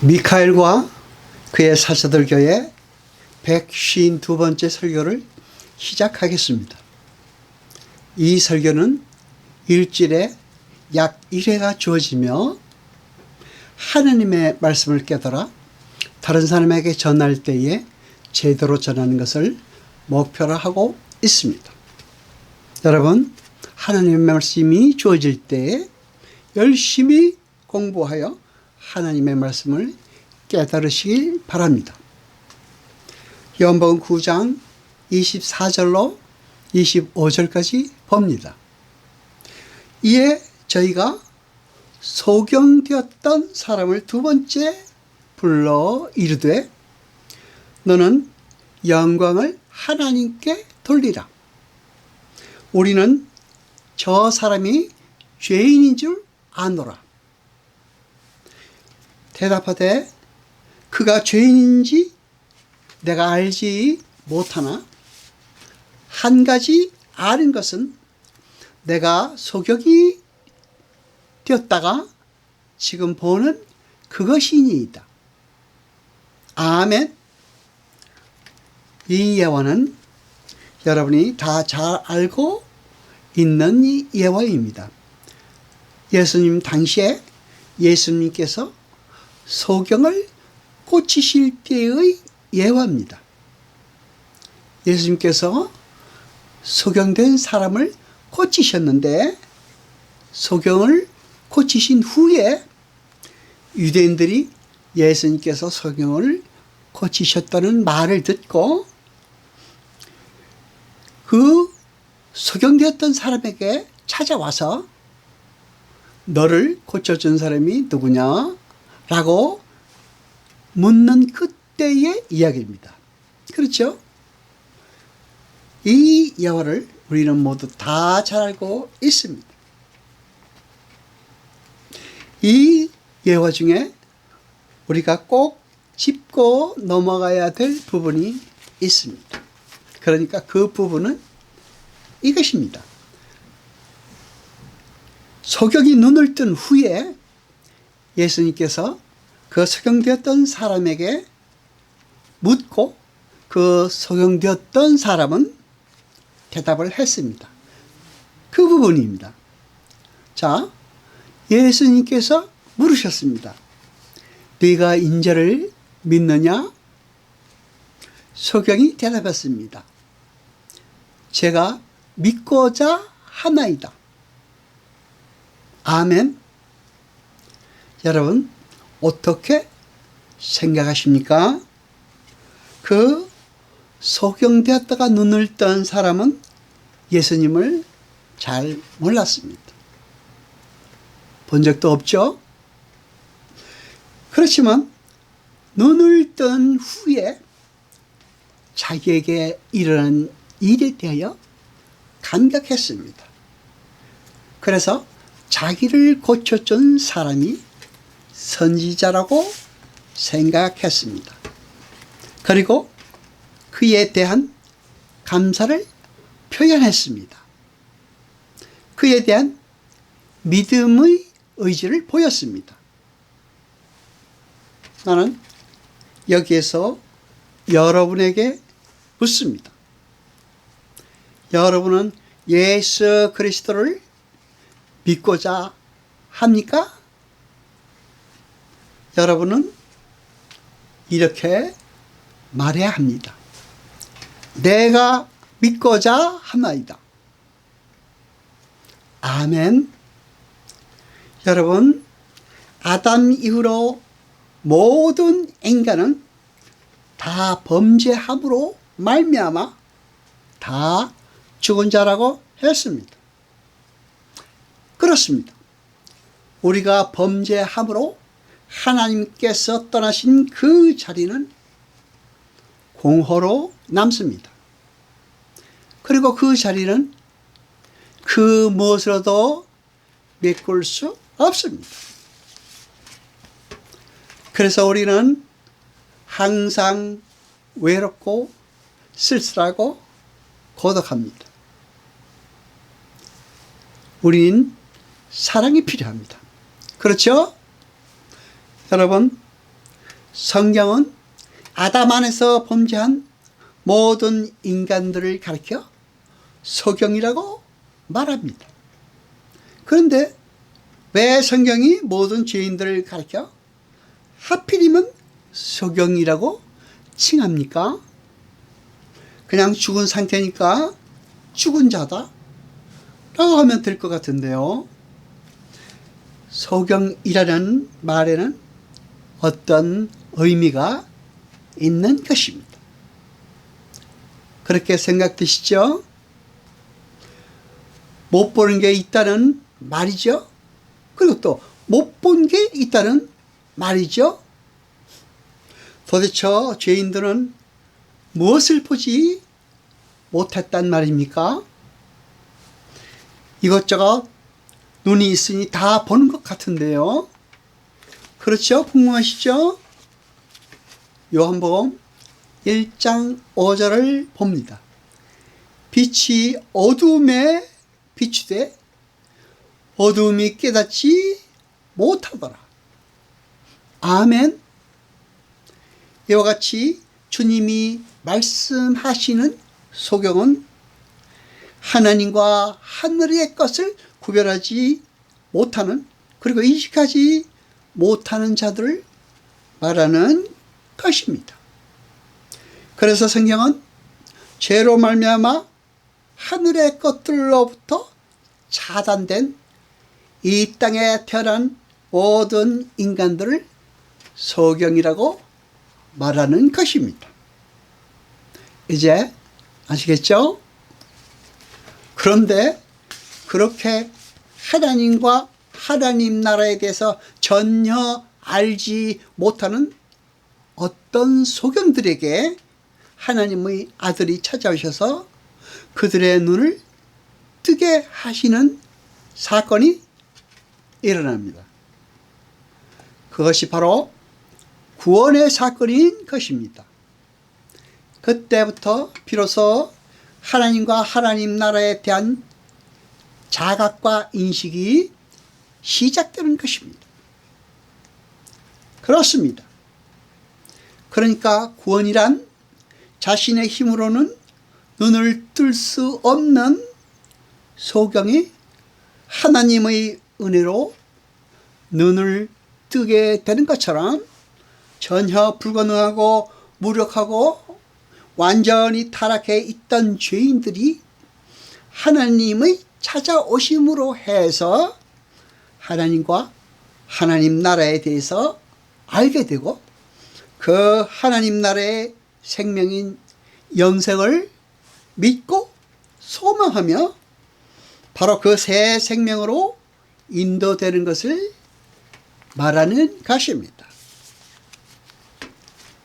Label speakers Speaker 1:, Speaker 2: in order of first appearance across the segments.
Speaker 1: 미카엘과 그의 사자들 교회 152번째 설교를 시작하겠습니다. 이 설교는 일주일에 약 1회가 주어지며 하나님의 말씀을 깨달아 다른 사람에게 전할 때에 제대로 전하는 것을 목표로 하고 있습니다. 여러분, 하나님의 말씀이 주어질 때 열심히 공부하여 하나님의 말씀을 깨달으시길 바랍니다. 요한복음 9장 24절로 25절까지 봅니다. 이에 저희가 소경되었던 사람을 두 번째 불러 이르되 너는 영광을 하나님께 돌리라. 우리는 저 사람이 죄인인 줄 아노라. 대답하되 그가 죄인인지 내가 알지 못하나 한 가지 아는 것은 내가 소경이 되었다가 지금 보는 그것이니이다. 아멘. 이 예화는 여러분이 다 잘 알고 있는 이 예화입니다. 예수님 당시에 예수님께서 소경을 고치실 때의 예화입니다. 예수님께서 소경된 사람을 고치셨는데 소경을 고치신 후에 유대인들이 예수님께서 소경을 고치셨다는 말을 듣고 그 소경되었던 사람에게 찾아와서 너를 고쳐준 사람이 누구냐? 라고 묻는 그때의 이야기입니다. 그렇죠? 이 예화를 우리는 모두 다 잘 알고 있습니다. 이 예화 중에 우리가 꼭 짚고 넘어가야 될 부분이 있습니다. 그러니까 그 부분은 이것입니다. 소경이 눈을 뜬 후에 예수님께서 그 소경되었던 사람에게 묻고 그 소경되었던 사람은 대답을 했습니다. 그 부분입니다. 자, 예수님께서 물으셨습니다. 네가 인자를 믿느냐? 소경이 대답했습니다. 제가 믿고자 하나이다. 아멘. 여러분, 어떻게 생각하십니까? 그 소경되었다가 눈을 뜬 사람은 예수님을 잘 몰랐습니다. 본 적도 없죠? 그렇지만 눈을 뜬 후에 자기에게 일어난 일에 대하여 감격했습니다. 그래서 자기를 고쳐준 사람이 선지자라고 생각했습니다. 그리고 그에 대한 감사를 표현했습니다. 그에 대한 믿음의 의지를 보였습니다. 나는 여기에서 여러분에게 묻습니다. 여러분은 예수 그리스도를 믿고자 합니까? 여러분은 이렇게 말해야 합니다. 내가 믿고자 하나이다. 아멘. 여러분, 아담 이후로 모든 인간은 다 범죄함으로 말미암아 다 죽은 자라고 했습니다. 그렇습니다. 우리가 범죄함으로 하나님께서 떠나신 그 자리는 공허로 남습니다. 그리고 그 자리는 그 무엇으로도 메꿀 수 없습니다. 그래서 우리는 항상 외롭고 쓸쓸하고 고독합니다. 우린 사랑이 필요합니다. 그렇죠? 여러분, 성경은 아담 안에서 범죄한 모든 인간들을 가리켜 소경이라고 말합니다. 그런데 왜 성경이 모든 죄인들을 가리켜 하필이면 소경이라고 칭합니까? 그냥 죽은 상태니까 죽은 자다 라고 하면 될 것 같은데요. 소경이라는 말에는 어떤 의미가 있는 것입니다. 그렇게 생각되시죠? 못 보는 게 있다는 말이죠. 그리고 또 못 본 게 있다는 말이죠. 도대체 죄인들은 무엇을 보지 못했단 말입니까? 이것저것 눈이 있으니 다 보는 것 같은데요. 그렇죠? 궁금하시죠? 요한복음 1장 5절을 봅니다. 빛이 어두움에 비추되 어두움이 깨닫지 못하더라. 아멘. 이와 같이 주님이 말씀하시는 소경은 하나님과 하늘의 것을 구별하지 못하는, 그리고 인식하지 못하는 자들을 말하는 것입니다. 그래서 성경은 죄로 말미암아 하늘의 것들로부터 차단된 이 땅에 태어난 모든 인간들을 소경이라고 말하는 것입니다. 이제 아시겠죠? 그런데 그렇게 하나님과 하나님 나라에 대해서 전혀 알지 못하는 어떤 소경들에게 하나님의 아들이 찾아오셔서 그들의 눈을 뜨게 하시는 사건이 일어납니다. 그것이 바로 구원의 사건인 것입니다. 그때부터 비로소 하나님과 하나님 나라에 대한 자각과 인식이 시작되는 것입니다. 그렇습니다. 그러니까 구원이란 자신의 힘으로는 눈을 뜰 수 없는 소경이 하나님의 은혜로 눈을 뜨게 되는 것처럼 전혀 불가능하고 무력하고 완전히 타락해 있던 죄인들이 하나님의 찾아오심으로 해서 하나님과 하나님 나라에 대해서 알게 되고 그 하나님 나라의 생명인 영생을 믿고 소망하며 바로 그 새 생명으로 인도되는 것을 말하는 것입니다.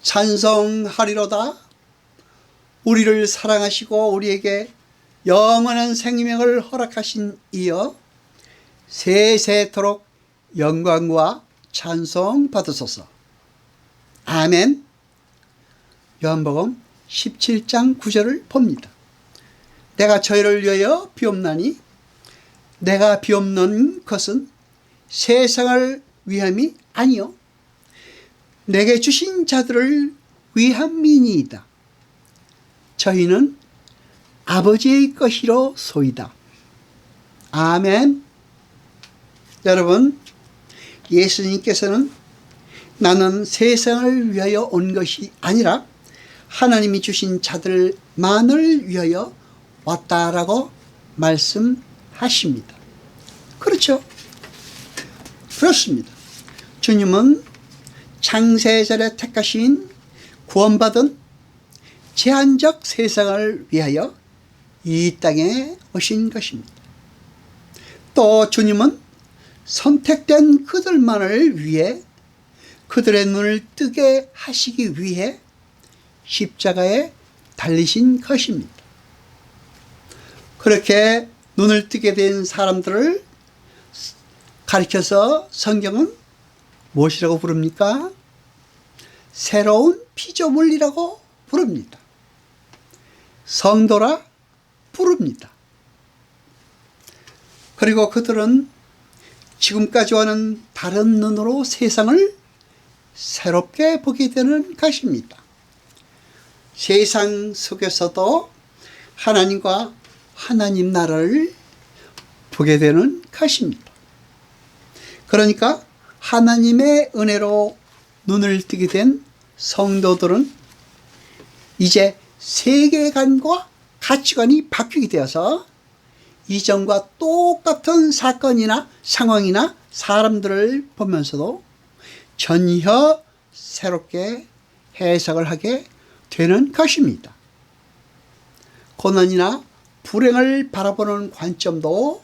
Speaker 1: 찬송하리로다. 우리를 사랑하시고 우리에게 영원한 생명을 허락하신 이여 세세토록 영광과 찬송 받으소서. 아멘. 요한복음 17장 9절을 봅니다. 내가 저희를 위하여 비옵나니 내가 비옵는 것은 세상을 위함이 아니요 내게 주신 자들을 위함이니이다. 저희는 아버지의 것이로 소이다. 아멘. 여러분, 예수님께서는 나는 세상을 위하여 온 것이 아니라 하나님이 주신 자들만을 위하여 왔다라고 말씀하십니다. 그렇죠? 그렇습니다. 주님은 창세전에 택하신 구원받은 제한적 세상을 위하여 이 땅에 오신 것입니다. 또 주님은 선택된 그들만을 위해 그들의 눈을 뜨게 하시기 위해 십자가에 달리신 것입니다. 그렇게 눈을 뜨게 된 사람들을 가리켜서 성경은 무엇이라고 부릅니까? 새로운 피조물이라고 부릅니다. 성도라 부릅니다. 그리고 그들은 지금까지와는 다른 눈으로 세상을 새롭게 보게 되는 것입니다. 세상 속에서도 하나님과 하나님 나라를 보게 되는 것입니다. 그러니까 하나님의 은혜로 눈을 뜨게 된 성도들은 이제 세계관과 가치관이 바뀌게 되어서 이전과 똑같은 사건이나 상황이나 사람들을 보면서도 전혀 새롭게 해석을 하게 되는 것입니다. 고난이나 불행을 바라보는 관점도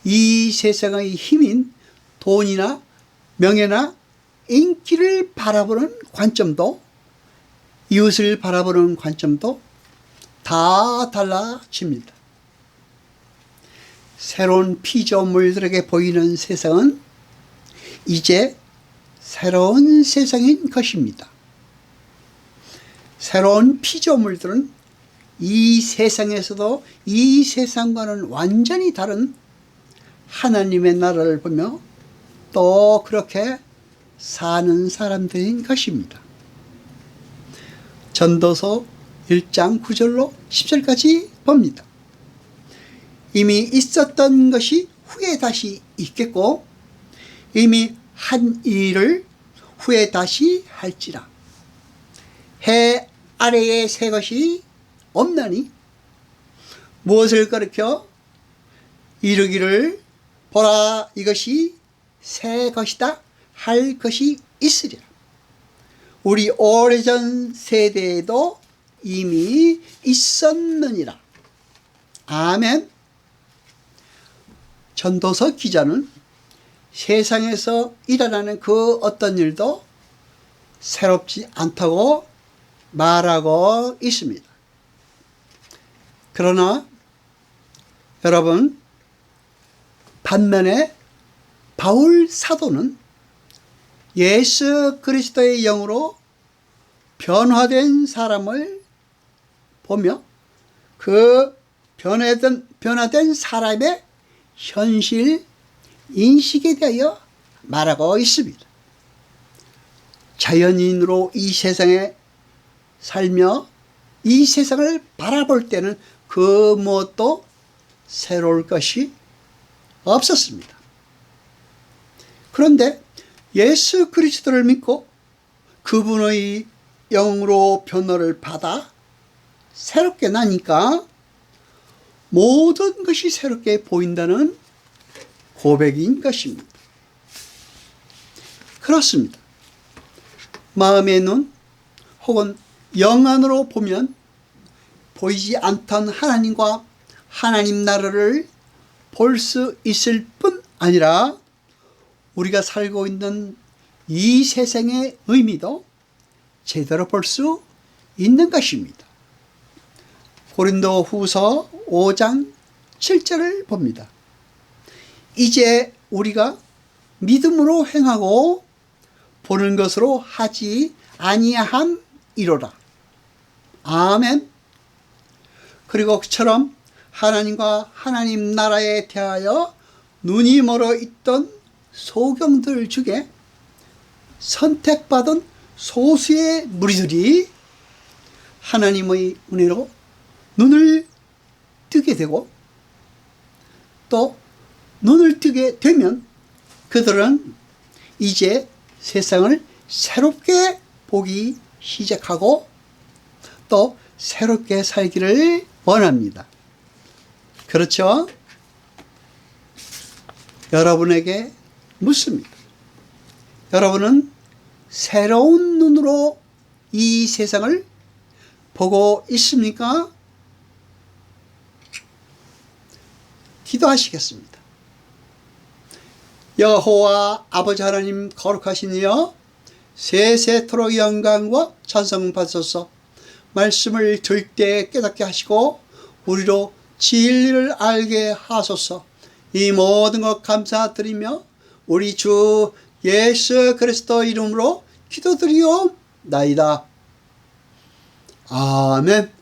Speaker 1: 이 세상의 힘인 돈이나 명예나 인기를 바라보는 관점도 이웃을 바라보는 관점도 다 달라집니다. 새로운 피조물들에게 보이는 세상은 이제 새로운 세상인 것입니다. 새로운 피조물들은 이 세상에서도 이 세상과는 완전히 다른 하나님의 나라를 보며 또 그렇게 사는 사람들인 것입니다. 전도서 1장 9절로 10절까지 봅니다. 이미 있었던 것이 후에 다시 있겠고 이미 한 일을 후에 다시 할지라. 해 아래에 새 것이 없나니 무엇을 가리켜 이르기를 보라 이것이 새 것이다 할 것이 있으리라. 우리 오래전 세대에도 이미 있었느니라. 아멘. 전도서 기자는 세상에서 일어나는 그 어떤 일도 새롭지 않다고 말하고 있습니다. 그러나 여러분, 반면에 바울 사도는 예수 그리스도의 영으로 변화된 사람을 보며 그 변화된 사람의 현실 인식에 대하여 말하고 있습니다. 자연인으로 이 세상에 살며 이 세상을 바라볼 때는 그 무엇도 새로울 것이 없었습니다. 그런데 예수 그리스도를 믿고 그분의 영으로 변화를 받아 새롭게 나니까 모든 것이 새롭게 보인다는 고백인 것입니다. 그렇습니다. 마음의 눈 혹은 영 안으로 보면 보이지 않던 하나님과 하나님 나라를 볼 수 있을 뿐 아니라 우리가 살고 있는 이 세상의 의미도 제대로 볼 수 있는 것입니다. 고린도 후서 5장 7절을 봅니다. 이제 우리가 믿음으로 행하고 보는 것으로 하지 아니함이로라. 아멘. 그리고 그처럼 하나님과 하나님 나라에 대하여 눈이 멀어 있던 소경들 중에 선택받은 소수의 무리들이 하나님의 은혜로 눈을 뜨게 되고 또 눈을 뜨게 되면 그들은 이제 세상을 새롭게 보기 시작하고 또 새롭게 살기를 원합니다. 그렇죠? 여러분에게 묻습니다. 여러분은 새로운 눈으로 이 세상을 보고 있습니까? 기도하시겠습니다. 여호와 아버지 하나님 거룩하신 이여, 세세토록 영광과 찬송 받으소서. 말씀을 들 때 깨닫게 하시고 우리로 진리를 알게 하소서. 이 모든 것 감사드리며 우리 주 예수 그리스도 이름으로 기도드리옵나이다. 아멘.